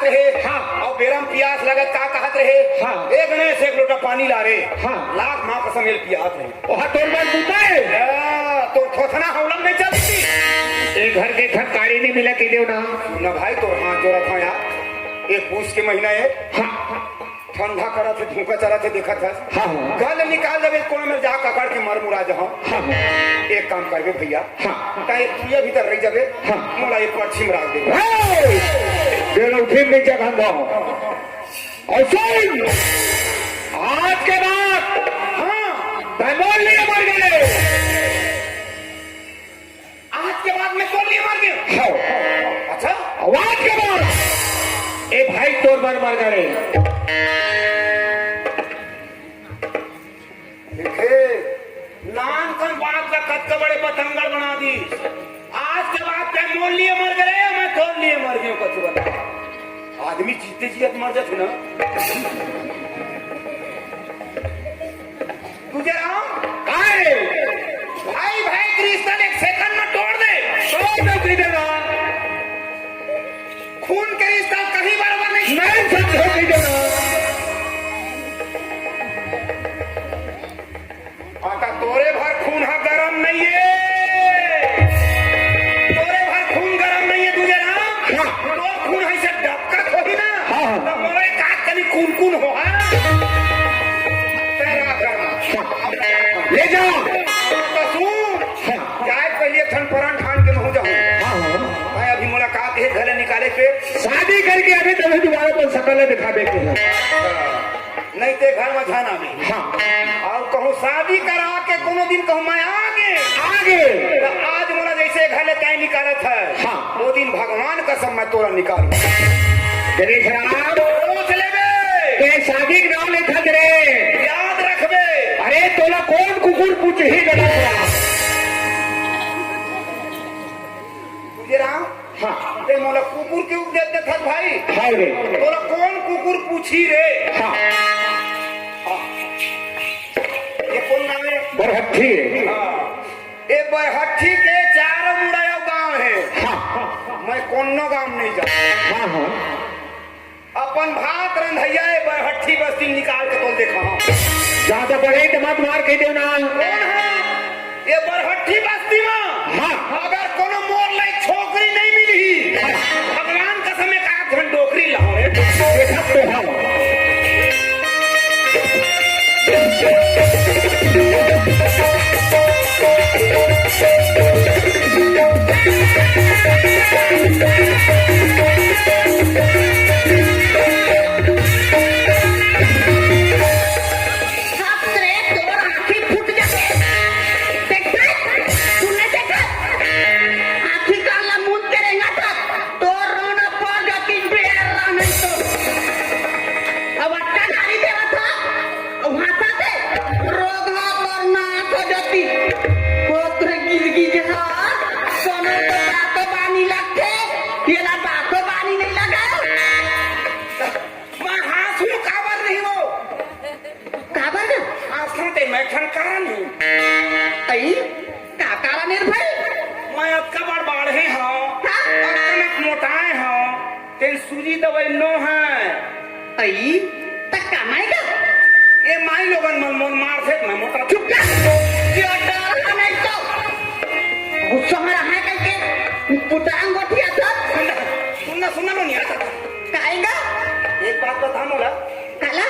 जात रहे। हाँ। और बेरम प्यास लगत का कहत रहे। हाँ। एक गणेश एक लोटा पानी ला रे। हाँ। लाख माँ कसम एल पियात रहे। वहाँ तोर बार पूछा है तो थोथना हवलम नहीं चलती। एक घर के घर गाड़ी नहीं मिला कि देव ना न भाई तो हाँ जोरा था यार। एक पूछ के महीना है। हाँ ठंडा करा थे धूपा चला थे देखा था। हाँ। गल निकाल देवे कोना में जा ककड़ के मर मुरा जहाँ। हाँ एक काम करबे भैया। हाँ। ता एक तुझे भीतर रह जाबे। हाँ। मोला एक पश्चिम राख देबे। तेरा उठे नहीं जगह और सुन आज के बाद हाँ बोल लिए मर गए आज के बाद मैं तोड़ लिए मर गया। हाँ। अच्छा आवाज के बाद ए भाई तोर मर गए देखे नान कन बात का कद बड़े पतंगड़ बना दी। आज के बाद क्या मोल लिए मर गए मैं तोड़ लिए मर गया कुछ बता। आदमी जीते जीत मर जाते ना। तुझे राम काय भाई भाई क्रिस्टल एक सेकंड में तोड़ दे खून के रिश्ता कहीं बराबर नहीं। आता तोरे भर खून हा गरम नहीं है। तोरे भर खून गरम नहीं है तुझे ना। तो खून है से डबका थोड़ी ना। हाँ। तो मोरे काट कनी खून खून हो हा। तेरा करना ले जाओ तो सुन जाए पहले ठन परन ठान के महू जाऊं। मैं अभी मुलाकात है घरे निकाले पे शादी करके अभी तभी दोबारा तो सकल दिखावे के है नहीं ते घर में जाना भी। हाँ। और कहूँ शादी करा के कोनो दिन कहूँ मैं आगे तो आज मोला जैसे घरे तय निकालत है। हाँ। वो दिन भगवान कसम मैं तोरा निकालू। गणेश राम सोच लेबे ते शादी के नाम लिखा रे याद रखबे। अरे तोला कौन कुकुर पूछ ही गणेश राम तुझे राम हाँ ते मोला कुकुर के उपदेश देत भाई। हाँ रे तोला कौन कुकुर पूछी रे। हाँ ये कौन नाम है। बरहट्ठी ये बरहट्ठी के चारों मुड़ाया गांव है। हाँ मैं कोनो गांव नहीं जा। हाँ हाँ अपन भात रंधैया बरहट्ठी बस्ती निकाल के तो देखा। ज्यादा बड़े तो मत मार के देना। कौन है ये बरहट्ठी बस्ती में। हाँ अगर कोनो मोर लाई छोकरी नहीं मिली भगवान कसम एक आध घंटे डोकरी लाओ रे। देखा तो हाँ मैं ठनकारा नहीं का कारण है भाई। मैं अब कबर बाढ़े हूँ कनक मोटाए हूँ तेन सूजी दवाई नो है। आई तक कमाएगा ये माई लोगन मन मन मार से मैं मोटा चुप कर नहीं तो गुस्सा में रहा करके पुटांग गोठिया था। सुनना सुनना नहीं आता काएगा एक बात बता मोला काला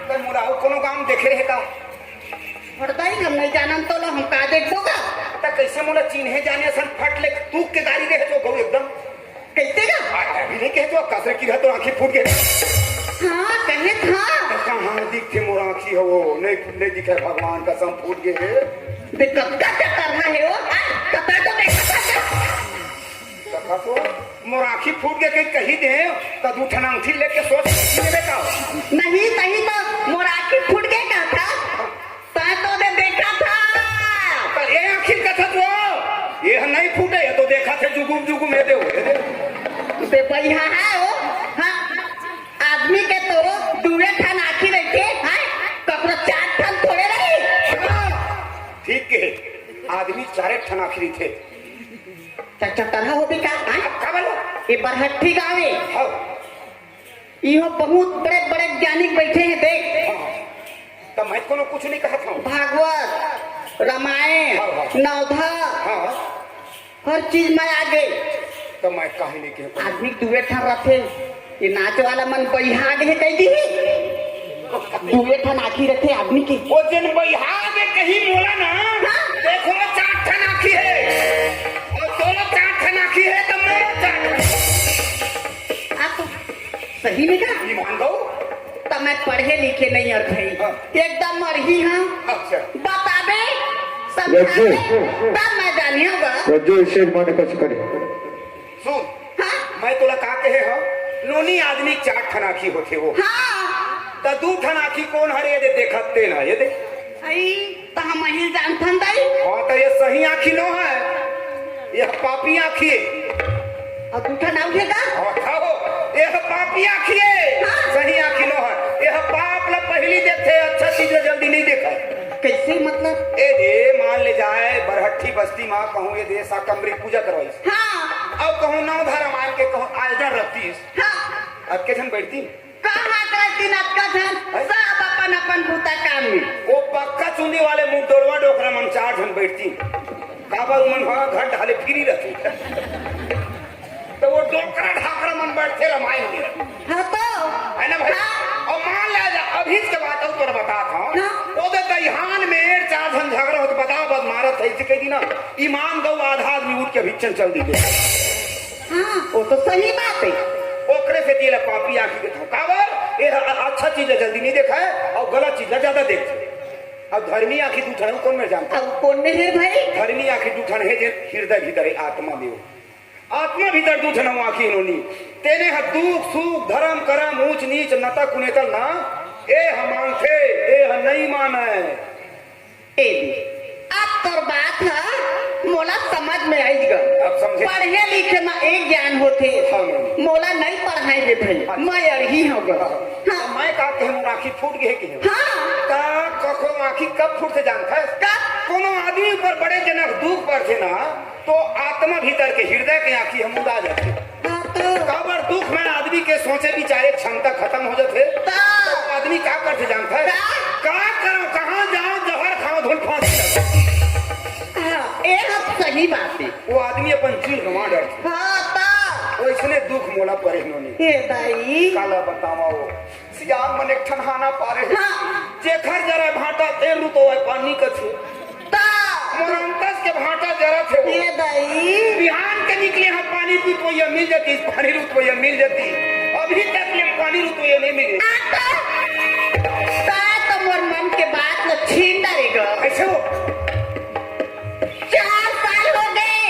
तो मोला और कोनो काम देखे रहे का हरदाई हम नहीं जानन तो हम का देखोगा ता कैसे मोला चिन्हे जाने सन फट ले तू के गाड़ी दे तो गौ एकदम कहते का अभी नहीं कहे तो कसरे की तो आंखें फूट गए। हाँ कहे था कहाँ दिखे मोर आंखी हो नहीं दिखे भगवान कसम फूट गए। दिक्कत क्या करना है वो कता तो देखा देखा तो मोर आंखी फूट गए कहीं कही दे तो दू ठन अंगठी लेके सोच लेबे का नहीं सही तो मोर आंखी फूट गए का था तो ने देखा था पर ये आंखी कथा तो ये नहीं फूटे है तो देखा थे जुगुम जुगुम है दे बढ़िया है वो। हाँ आदमी के तो दूरे ठन आखी रहते हैं कपड़ा चार ठन थोड़े रही। ठीक है आदमी चारे ठन आखिरी थे चचा तरह हो भी का का बोलो ये बरहट्ठी गाँव है हाँ इहो बहुत बड़े बड़े ज्ञानिक बैठे हैं देख। हाँ, तो मैं कोनो कुछ नहीं कहता हूँ। भागवत, रामायण, नवधा, हाँ, हर चीज में आगे। तो मैं काहे नहीं कह आदमी दुए ठन रथे, ये नाच वाला मन बहिहाग है कह दी। दुए ठन आखी रखे आदमी की। वो दिन बहिहाग कहीं बोला ना, देखो 4 ठन आखी है और दोनों 4 ठन आखी है, तो मैं 4 आप तो सही में कहा। ठन मान गो। तो मैं पढ़े लिखे नहीं और भाई एकदम मरही हाँ। अच्छा, बताबे समझाबे तब मैं जानी होगा। रज्जो इसे माने कुछ करे। सुन, हाँ मैं तोला का कहे हो, नोनी आदमी 4 ठन आखी होते वो, हाँ तो 2 ठन आखी कौन हरे ये देखते ना, ये देख। आई तो हम ही जानथन दाई। हाँ, तो ये सही आखी नो है, यह पापी आखी है। और दूठा नाम उठेगा। हाँ, खाओ, यह पापी आखी है, सही आखी नो है। यह पाप ला पहली देखते, अच्छा चीज जल्दी नहीं देखा। कैसे मतलब। ए दे मान ले जाए बरहट्ठी बस्ती माँ कहूँ ये दे साकम्बरी पूजा करवाई, हाँ अब कहूँ नवधा रामायण के कहूँ आयोजन रखती, हाँ अब के जन बैठती कहाँ करती नटका धन सब अपन अपन भूता काम में। वो पक्का चुंदी वाले मुंह डोरवा डोकरा मन 4 जन बैठती, काबर मन हाँ घर ढाले फिरी रहती, तो वो डोकरा ढाकरा मन बैठते रामायण में। हाँ तो है ना भाई। हाँ। और मान ले जा अभी के बात तो बताता हूँ, हाँ। वो दहिहान में 4 जन झगड़ा हो तो बताओ बद मारत है इसे कह दी ना, ईमान गौ आधा आदमी उठ के भिक्षन चल दी। हाँ वो तो सही बात है। ओकरे से तेला पापी आखी के था काबर ये अच्छा चीज जल्दी नहीं देखा है और गलत चीज ज्यादा देखते। अब धर्मी आखी दूठन कौन में जानता, अब कौन है भाई। धर्मी आखी दूठन है जे हृदय भीतर है, आत्मा में आत्मा भीतर दूठन आखी इन्होंने तेने ह दुख सुख धर्म करम ऊंच नीच नता कुनेतल ना ए हम थे ए नहीं माना है। अब तो बात है मोला समझ में आई गई। अब समझे। पढ़े लिखे में एक ज्ञान होते, हाँ। मोला नहीं पढ़ाएंगे भाई, मैं अड़ही होगा। हाँ, मैं का कहूँ आखी फूट गई कि हाँ का कखो आखी कब फूट से जानता है का कोनो आदमी ऊपर बड़े जनक दुख पड़ते ना तो आत्मा भीतर के हृदय के आखी हम उड़ा जाते। हाँ तो काबर दुख में आदमी के सोचे विचारे क्षमता खत्म हो जाते, तो आदमी क्या करते जानता है का करो कहाँ जाओ जहर खाओ धुल फांसी। हाँ ये अब सही बात है। वो आदमी अपन जीव गंवा डरते, हाँ तो वैसने दुख मोला परे इन्होंने हे दाई काला बतावा वो सियान मन एक ठनहाना पारे हाँ जेखर जरा भाटा तेल रु तो पानी कथे मोरंतस के भाटा जरा थे वो हे दाई बिहान के निकले हम पानी पी तो ये मिल जाती, पानी रुत तो ये मिल जाती, अभी तक ले पानी रुत तो ये नहीं मिले। तो मोर मन के बात न छीन डालेगा। ऐसे हो 4 साल हो गए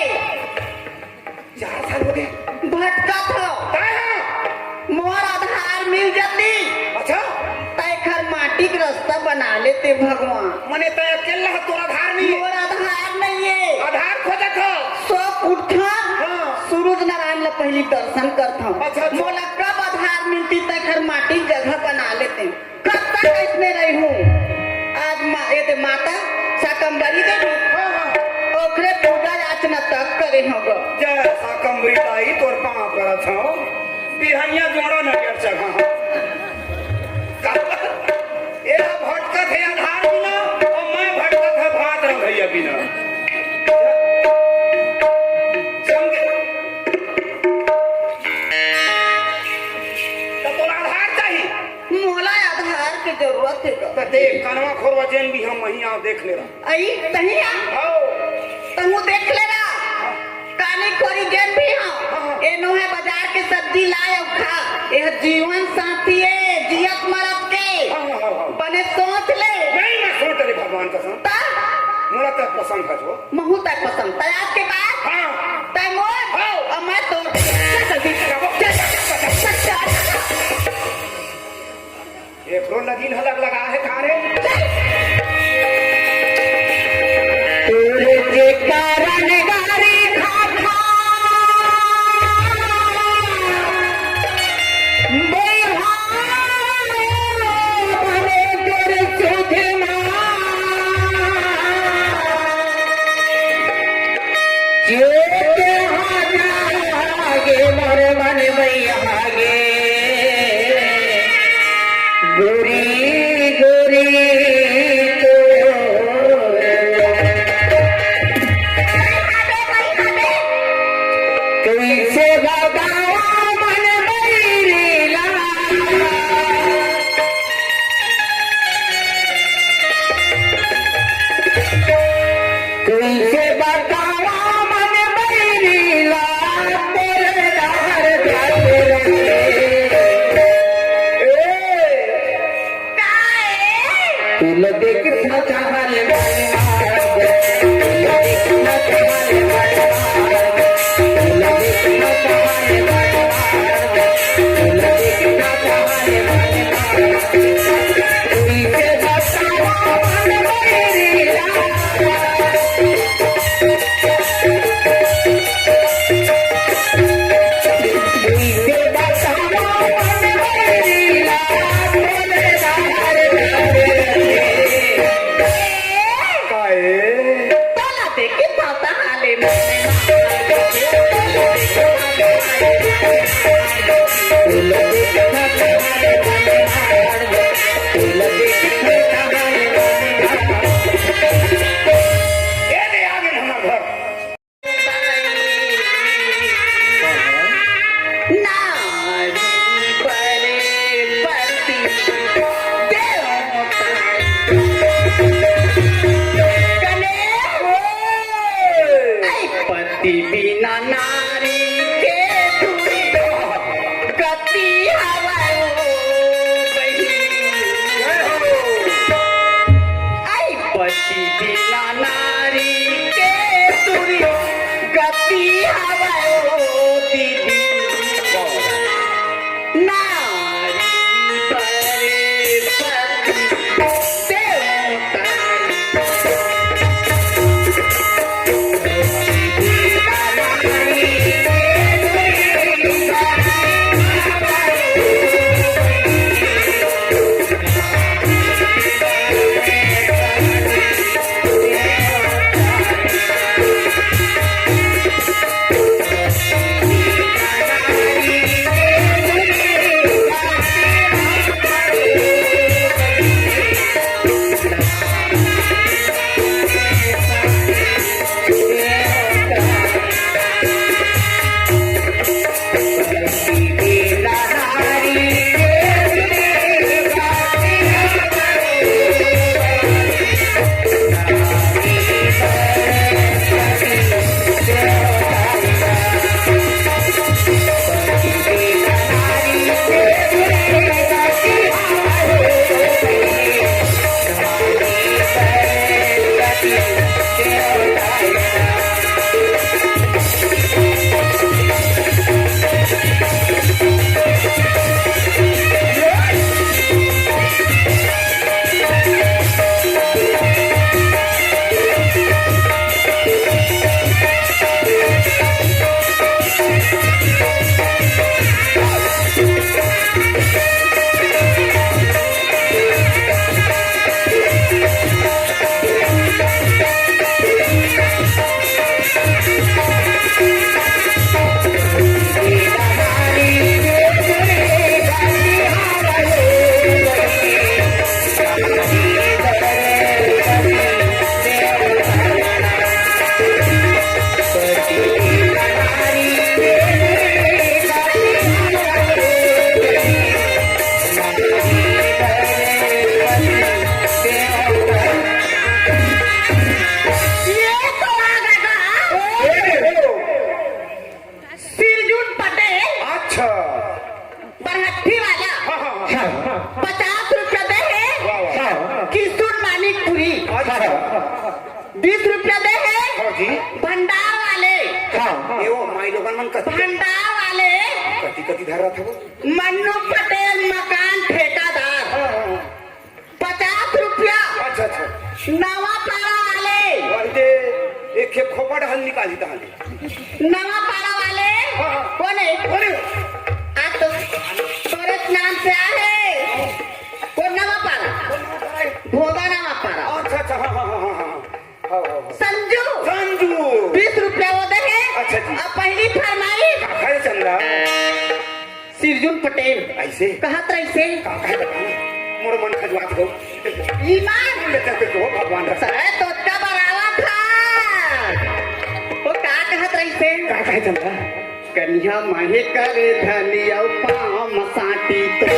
4 साल हो गए भटकत हो, मोर आधार मिल जाती। अच्छा तय खर माटी के रास्ता बना लेते भगवान। मने तय अकेला है तोरा आधार नहीं है, मोर आधार नहीं है। आधार खोजत हो सब उठा हाँ। सूरज नारायण ला पहली दर्शन करता हूँ। अच्छा, अच्छा। मोला कब आधार मिलती तय खर माटी जगह बना लेते। कब तक इसमें रही हूँ। आज ये माता शाकंभरी दे ओखरे पूजा याचना तक करे होगा। जय साकम्बरी ताई तोर पाँव करत हो बिहनिया जोड़ा न कर सका ये भटकत है आधार बिना और मैं भटकत है भात रंग भैया बिना समझे। तो तोरा आधार चाहिए, मोला आधार की जरूरत है। तो देख कनवा खोरवा जेन भी हम वहीं आओ देख ले रहा आई तही आओ तहु देख लेना कानी खोरी जेन भी हाँ ये नो है बाजार के सब्जी लाए और खा। यह जीवन साथी है जियत मरत के हाँ। बने सोच ले। नहीं मैं सोच रही भगवान कसम ता मोला तक पसंद है जो महू तक पसंद तैयार के बाद हाँ तय मोर हाँ। और मैं तो जल्दी एक रो लगी हलक लगा है खारे के कारण गारी खाता बने तेरे सुधना आगे मर मन भैया आगे बगावा मन बैरीला तुझसे बगावा मन बैरीला बोलदार जाते रहे तुला देखना चाहले तुला देखना चाहले तुला देखना चाहले तुला देखना चाहले तुझे बतावा मन बैरीला तुझे बतावा मन बैरीला बोलदार जाते काय तोला देखी पावता आले तुला देखना चाहले तुला देखना चाहले ये नहीं आगे हमारा घर नारी परे पति देवता कने ऐ पति बिना नारी के दूरी गति हवाओ बही ऐ पति बिना नारी के दूरी गति हवाओ दीदी नारी परे पति देवता भंडार वाले कति कति धारा था वो मन्नू पटेल मकान ठेकेदार 50 रुपया। अच्छा अच्छा नवा पारा वाले वाले एक खेप खोपड़ हल निकाली कहानी नवा पारा वाले कौन है आ तो तोरे नाम से आहे कौन नवा पारा भोगा नवा पारा। अच्छा अच्छा हाँ हाँ हाँ हाँ संजू संजू 20 रुपया वो दे है। अच्छा जी। अब पहली फरमाइश है चंद्रा सिरजुन पटेल ऐसे कहत रही का है बताना मोर मन खजवात हो ईमान लेते तो भगवान रखा सरे तो का बरावा था वो का कहत रही का है चंद्रा कन्या माहे करे धनिया पाम साटी तो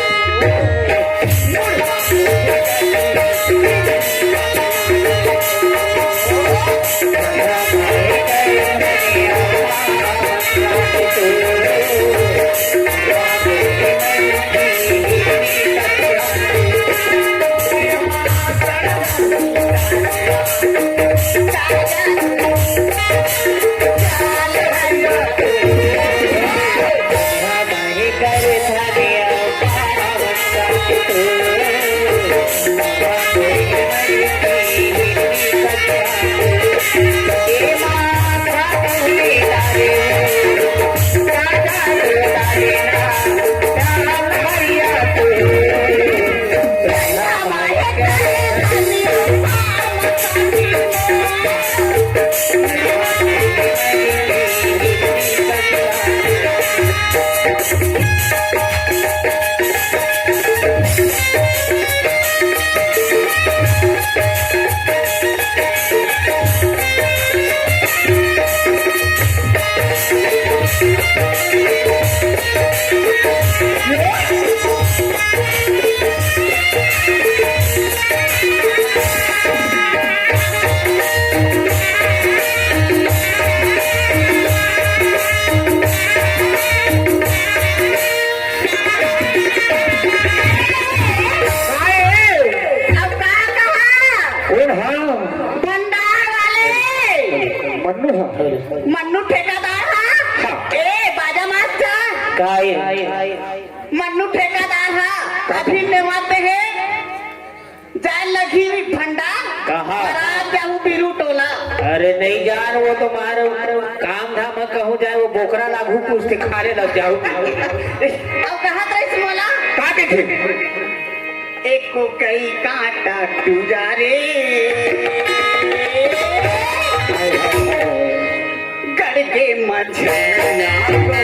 मन्नू ठेकेदार हा ए बाजा मास्टर काय मन्नू ठेकेदार हा अभी नेवाते है जाए लगी भंडा कहाँ? रात जाऊँ बिरू टोला अरे नहीं जान वो तो मारे काम धाम कहूँ जाए वो बोकरा लागू कुछ खाने लग जाऊँ अब कहा था इस मोला काटे थे एक को कई काटा तू जा रे गड़ के मझना मिठुला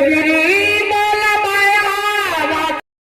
गिरी